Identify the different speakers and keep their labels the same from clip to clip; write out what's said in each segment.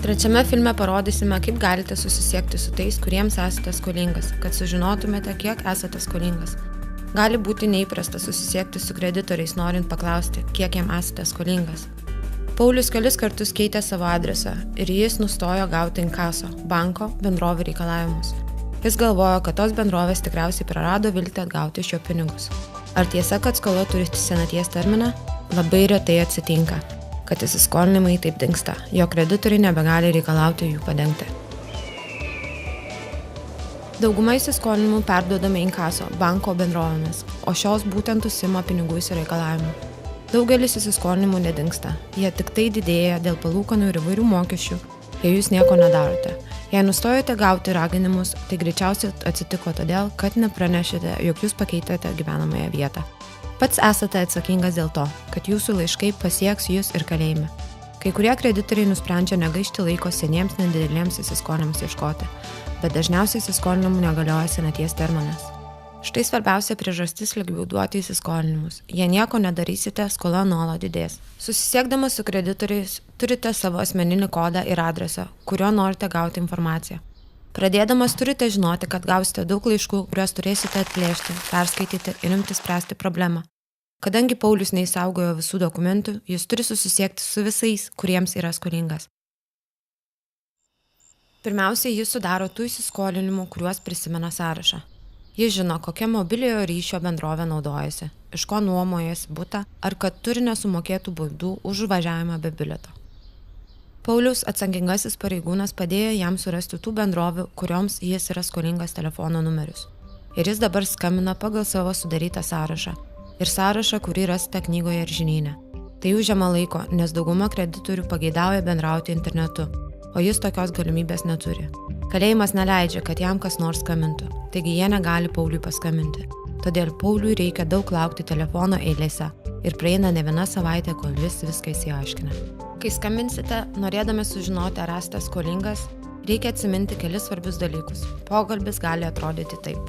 Speaker 1: Trečiame filme parodysime, kaip galite susisiekti su tais, kuriems esate skolingas, kad sužinotumėte, kiek esate skolingas. Gali būti neįprasta susisiekti su kreditoriais, norint paklausti, kiek jam esate skolingas. Paulius kelis kartus keitė savo adresą ir jis nustojo gauti inkaso, banko, bendrovių reikalavimus. Jis galvojo, kad tos bendrovės tikriausiai prarado viltį atgauti iš jo pinigus. Ar tiesa, kad skola turi senaties terminą? Labai retai atsitinka, kad įsiskolinimai taip dingsta, jo kreditoriai nebegali reikalauti jų padengti. Dauguma įsiskolinimų perduodami inkaso, banko bendrovėmis, o šios būtent užsiima pinigų įsireikalavimu. Daugelis įsiskolinimų nedingsta, jie tik tai didėja dėl palūkanų ir įvairių mokesčių, jei jūs nieko nedarote. Jei nustojote gauti raginimus, tai greičiausiai atsitiko todėl, kad nepranešėte, jog jūs pakeitėte gyvenamąją vietą. Pats esate atsakingas dėl to, kad jūsų laiškai pasieks jūs ir kalėjime. Kai kurie kreditoriai nusprendžia negaišti laiko seniems nedideliems įsiskolinimams ieškoti, bet dažniausiai įsiskolinimų negalioja senaties terminas. Štai svarbiausia priežastis likviduoti įsiskolinimus. Jei nieko nedarysite, skola nuolat didės. Susisiekdamas su kreditoriais, turite savo asmeninį kodą ir adresą, kuriuo norite gauti informaciją. Pradėdamas turite žinoti, kad gausite daug laiškų, kuriuos turėsite atplėšti, perskaityti ir imtis spręsti problemą. Kadangi Paulius neįsaugojo visų dokumentų, jis turi susisiekti su visais, kuriems yra skolingas. Pirmiausia, jis sudaro tų įsiskolinimų, kuriuos prisimena sąrašą. Jis žino, kokia mobiliojo ryšio bendrovė naudojasi, iš ko nuomojasi butą, ar kad turi nesumokėtų baudų už važiavimą be bilieto. Pauliaus atsakingasis pareigūnas padėjo jam surasti tų bendrovių, kurioms jis yra skolingas telefono numerius. Ir jis dabar skambina pagal savo sudarytą sąrašą. Ir sąrašą, kurį rasite knygoje ir žinyne. Tai užima laiko, nes dauguma kreditorių pageidauja bendrauti internetu, o jis tokios galimybės neturi. Kalėjimas neleidžia, kad jam kas nors skambintų, taigi jie negali Pauliui paskambinti. Todėl Pauliui reikia daug laukti telefono eilėse ir praeina ne viena savaitė, kol jis viską įsiaiškina. Kai skambinsite, norėdami sužinoti, ar esate skolingas, reikia atsiminti kelis svarbius dalykus. Pokalbis gali atrodyti taip.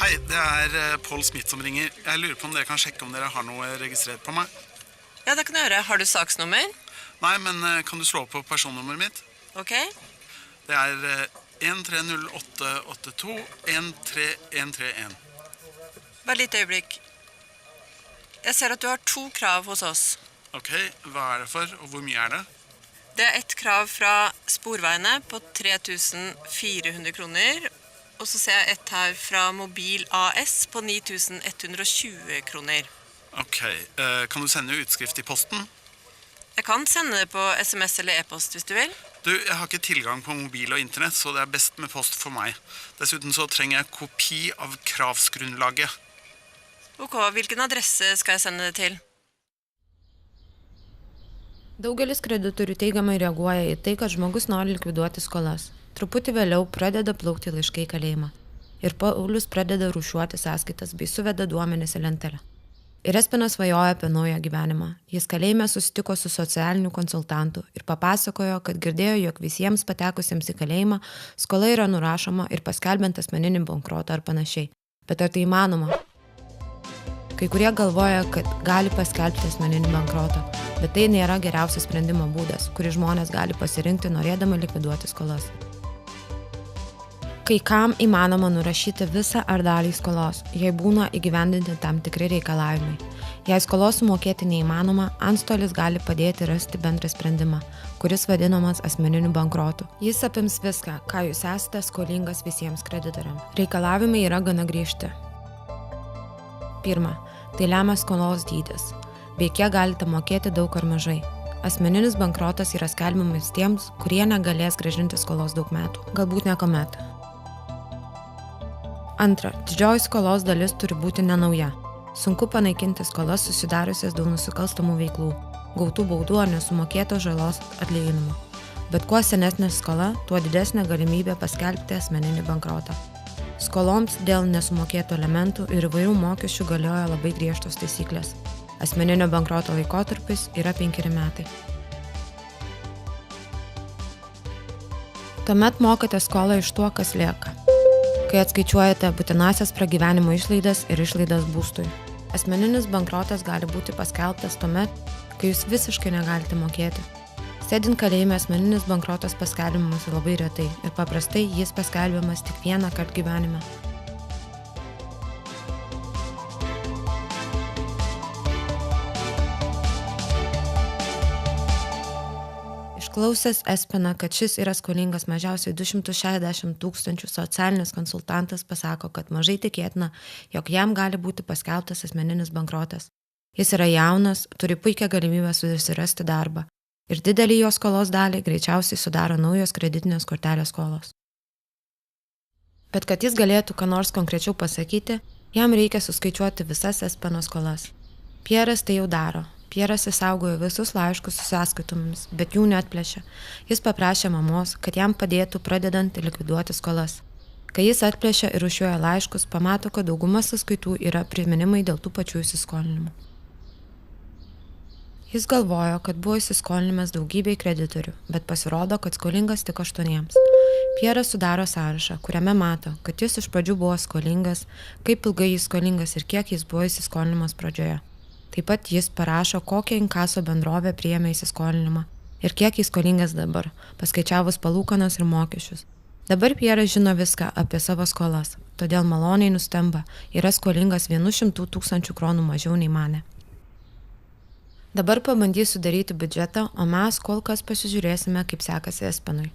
Speaker 2: Hei, det Paul Smith som ringer. Jeg lurer på om dere kan sjekke om dere har noe registrert på meg.
Speaker 3: Ja, det kan jeg gjøre. Har du saksnummer?
Speaker 2: Nei, men kan du slå på personnummeret mitt?
Speaker 3: Ok.
Speaker 2: Det 130882 13131.
Speaker 3: Bare litt øyeblikk. Jeg ser at du har 2 krav hos oss.
Speaker 2: Ok, hva det for, og hvor mye det?
Speaker 3: Det et krav fra Sporveiene på 3400 kroner, og så ser jeg et her fra Mobil AS på 9120 kroner.
Speaker 2: Ok, kan du sende utskrift i posten?
Speaker 3: Jeg kan sende det på SMS eller e-post hvis du vil.
Speaker 2: Du, jeg har ikke tilgang på mobil og internett, så det best med post for meg. Dessuten så trenger jeg kopi av kravsgrunnlaget.
Speaker 3: Ok, hvilken adresse skal jeg sende det til?
Speaker 1: Daugelis kreditorių teigiamai reaguoja į tai, kad žmogus nori likviduoti skolas. Truputį vėliau pradeda plaukti laiškai į kalėjimą. Ir Paulius pradeda rūšiuoti sąskaitas bei suveda duomenis į lentelę. Ir Espinas svajoja apie naują gyvenimą. Jis kalėjime susitiko su socialiniu konsultantu ir papasakojo, kad girdėjo, jog visiems patekusiems į kalėjimą skola yra nurašoma ir paskelbiant asmeninį bankrotą ar panašiai. Bet ar tai įmanoma? Kai kurie galvoja, kad gali paskelbti asmeninį bankrotą, bet tai nėra geriausias sprendimo būdas, kurį žmonės gali pasirinkti norėdami likviduoti skolas. Kai kam įmanoma nurašyti visą ar dalį skolos, jei būna įgyvendinti tam tikri reikalavimai. Jei skolos sumokėti neįmanoma, antstolis gali padėti rasti bendrą sprendimą, kuris vadinamas asmeniniu bankrotu. Jis apims viską, ką jūs esate skolingas visiems kreditoriams. Reikalavimai yra gana griežti. Pirma, tai lemia skolos dydis, bei kiek galite mokėti daug ar mažai. Asmeninis bankrotas yra skelbiamas tiems, kurie negalės grąžinti skolos daug metų, galbūt niekuomet. Antra, didžioji skolos dalis turi būti nenauja. Sunku panaikinti skolas susidariusias dėl nusikalstamų veiklų, gautų baudų ar nesumokėto žalos atlyginimo. Bet kuo senesnė skola, tuo didesnė galimybė paskelbti asmeninį bankrotą. Skoloms dėl nesumokėtų elementų ir įvairių mokesčių galioja labai griežtos taisyklės. Asmeninio bankroto laikotarpis yra 5 metai. Tuomet mokate skolą iš to, kas lieka. Kai atskaičiuojate būtinasias pragyvenimo išlaidas ir išlaidas būstui. Asmeninis bankrotas gali būti paskelbtas tuomet, kai jūs visiškai negalite mokėti. Sėdint kalėjime asmeninis bankrotas paskelbiamas labai retai ir paprastai jis paskelbiamas tik vieną kartą gyvenime. Išklausęs Espeną, kad šis yra skolingas mažiausiai 260 000, socialinis konsultantas pasako, kad mažai tikėtina, jog jam gali būti paskelbtas asmeninis bankrotas. Jis yra jaunas, turi puikią galimybę susirasti darbą ir didelį jo skolos dalį greičiausiai sudaro naujos kreditinės kortelės skolos. Bet kad jis galėtų ką nors konkrečiau pasakyti, jam reikia suskaičiuoti visas Espeno skolas. Pieras tai jau daro. Pieras įsaugojo visus laiškus su sąskaitomis, bet jų neatplėšė. Jis paprašė mamos, kad jam padėtų pradedant likviduoti skolas. Kai jis atplėšė ir rūšiuoja laiškus, pamato, kad dauguma sąskaitų yra priminimai dėl tų pačių įsiskolinimų. Jis galvojo, kad buvo įsiskolinimas daugybei kreditorių, bet pasirodo, kad skolingas tik 8. Pieras sudaro sąrašą, kuriame mato, kad jis iš pradžių buvo skolingas, kaip ilgai jis skolingas ir kiek jis buvo įsiskolinimas pradžioje. Taip pat jis parašo, kokią inkaso bendrovę priėmė įsiskolinimą ir kiek jis skolingas dabar, paskaičiavus palūkanas ir mokesčius. Dabar Pieras žino viską apie savo skolas, todėl maloniai nustemba, yra skolingas 100 000 kronų mažiau nei manė. Dabar pabandysiu daryti biudžetą, o mes kol kas pasižiūrėsime, kaip sekasi Espenui.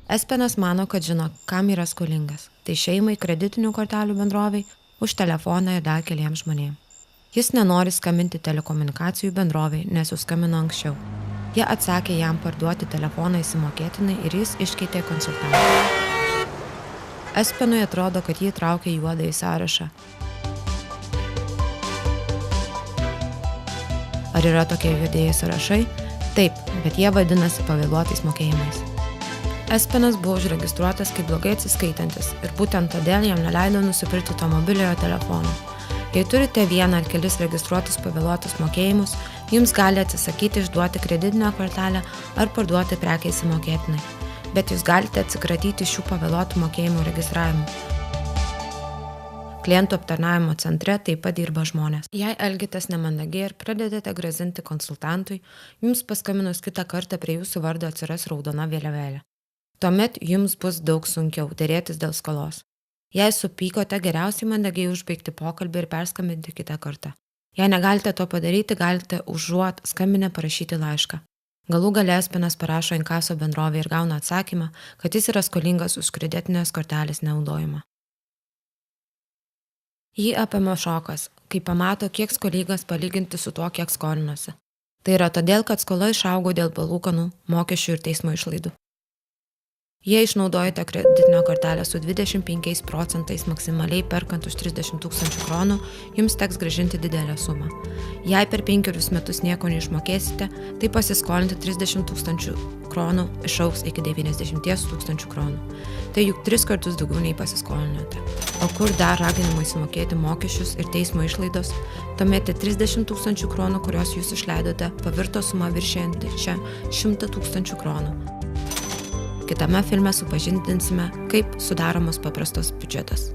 Speaker 1: Espenas mano, kad žino, kam yra skolingas. Tai šeimai, kreditinių kortelių bendroviai, už telefoną ir dar keliems žmonėms. Jis nenori skambinti telekomunikacijų bendroviai, nes jau skambino anksčiau. Jie atsakė jam parduoti telefoną įsimokėtinai ir jis iškeitė konsultantą. Espenui atrodo, kad jį traukia juodą į sąrašą. Ar yra tokie juodieji sąrašai? Taip, bet jie vadinasi pavėluotais mokėjimais. Espenas buvo užregistruotas kaip blogai atsiskaitantis ir būtent todėl jam neleido nusipirkti to mobiliojo telefono. Jei turite vieną ar kelis registruotus pavėluotus mokėjimus, jums gali atsisakyti išduoti kreditinę kortelę ar parduoti prekę įsimokėtinai, bet jūs galite atsikratyti šių pavėluotų mokėjimų registravimų. Klientų aptarnavimo centre taip pat dirba žmonės. Jei elgitės nemandagiai ir pradedate grasinti konsultantui, jums paskambinus kitą kartą prie jūsų vardo atsiras raudona vėliavėlė. Tuomet jums bus daug sunkiau dėrėtis dėl skolos. Jei supykote, geriausiai mandagiai užbaigti pokalbį ir perskambinti kitą kartą. Jei negalite to padaryti, galite užuot skambinę parašyti laišką. Galų gale Espenas parašo inkaso bendrovei ir gauna atsakymą, kad jis yra skolingas už kreditinės kortelės nenaudojimą. Jį apima šokas, kai pamato, kiek skolingas palyginti su tuo, kiek skolinosi. Tai yra todėl, kad skola išaugo dėl palūkanų, mokesčių ir teismo išlaidų. Jei išnaudojate kreditinę kortelę su 25% maksimaliai perkant už 30 000 kronų, jums teks grąžinti didelę sumą. Jei per 5 metus nieko neišmokėsite, tai pasiskolinti 30 000 kronų išaugs iki 90 000 kronų. Tai juk 3 kartus daugiau nei pasiskolinote. O kur dar raginimai sumokėti mokesčius ir teismo išlaidos, tuomet 30 000 kronų, kurios jūs išleidote, pavirto suma viršijanti čia 100 000 kronų. Kitame filme supažindinsime, kaip sudaromas paprastas biudžetas.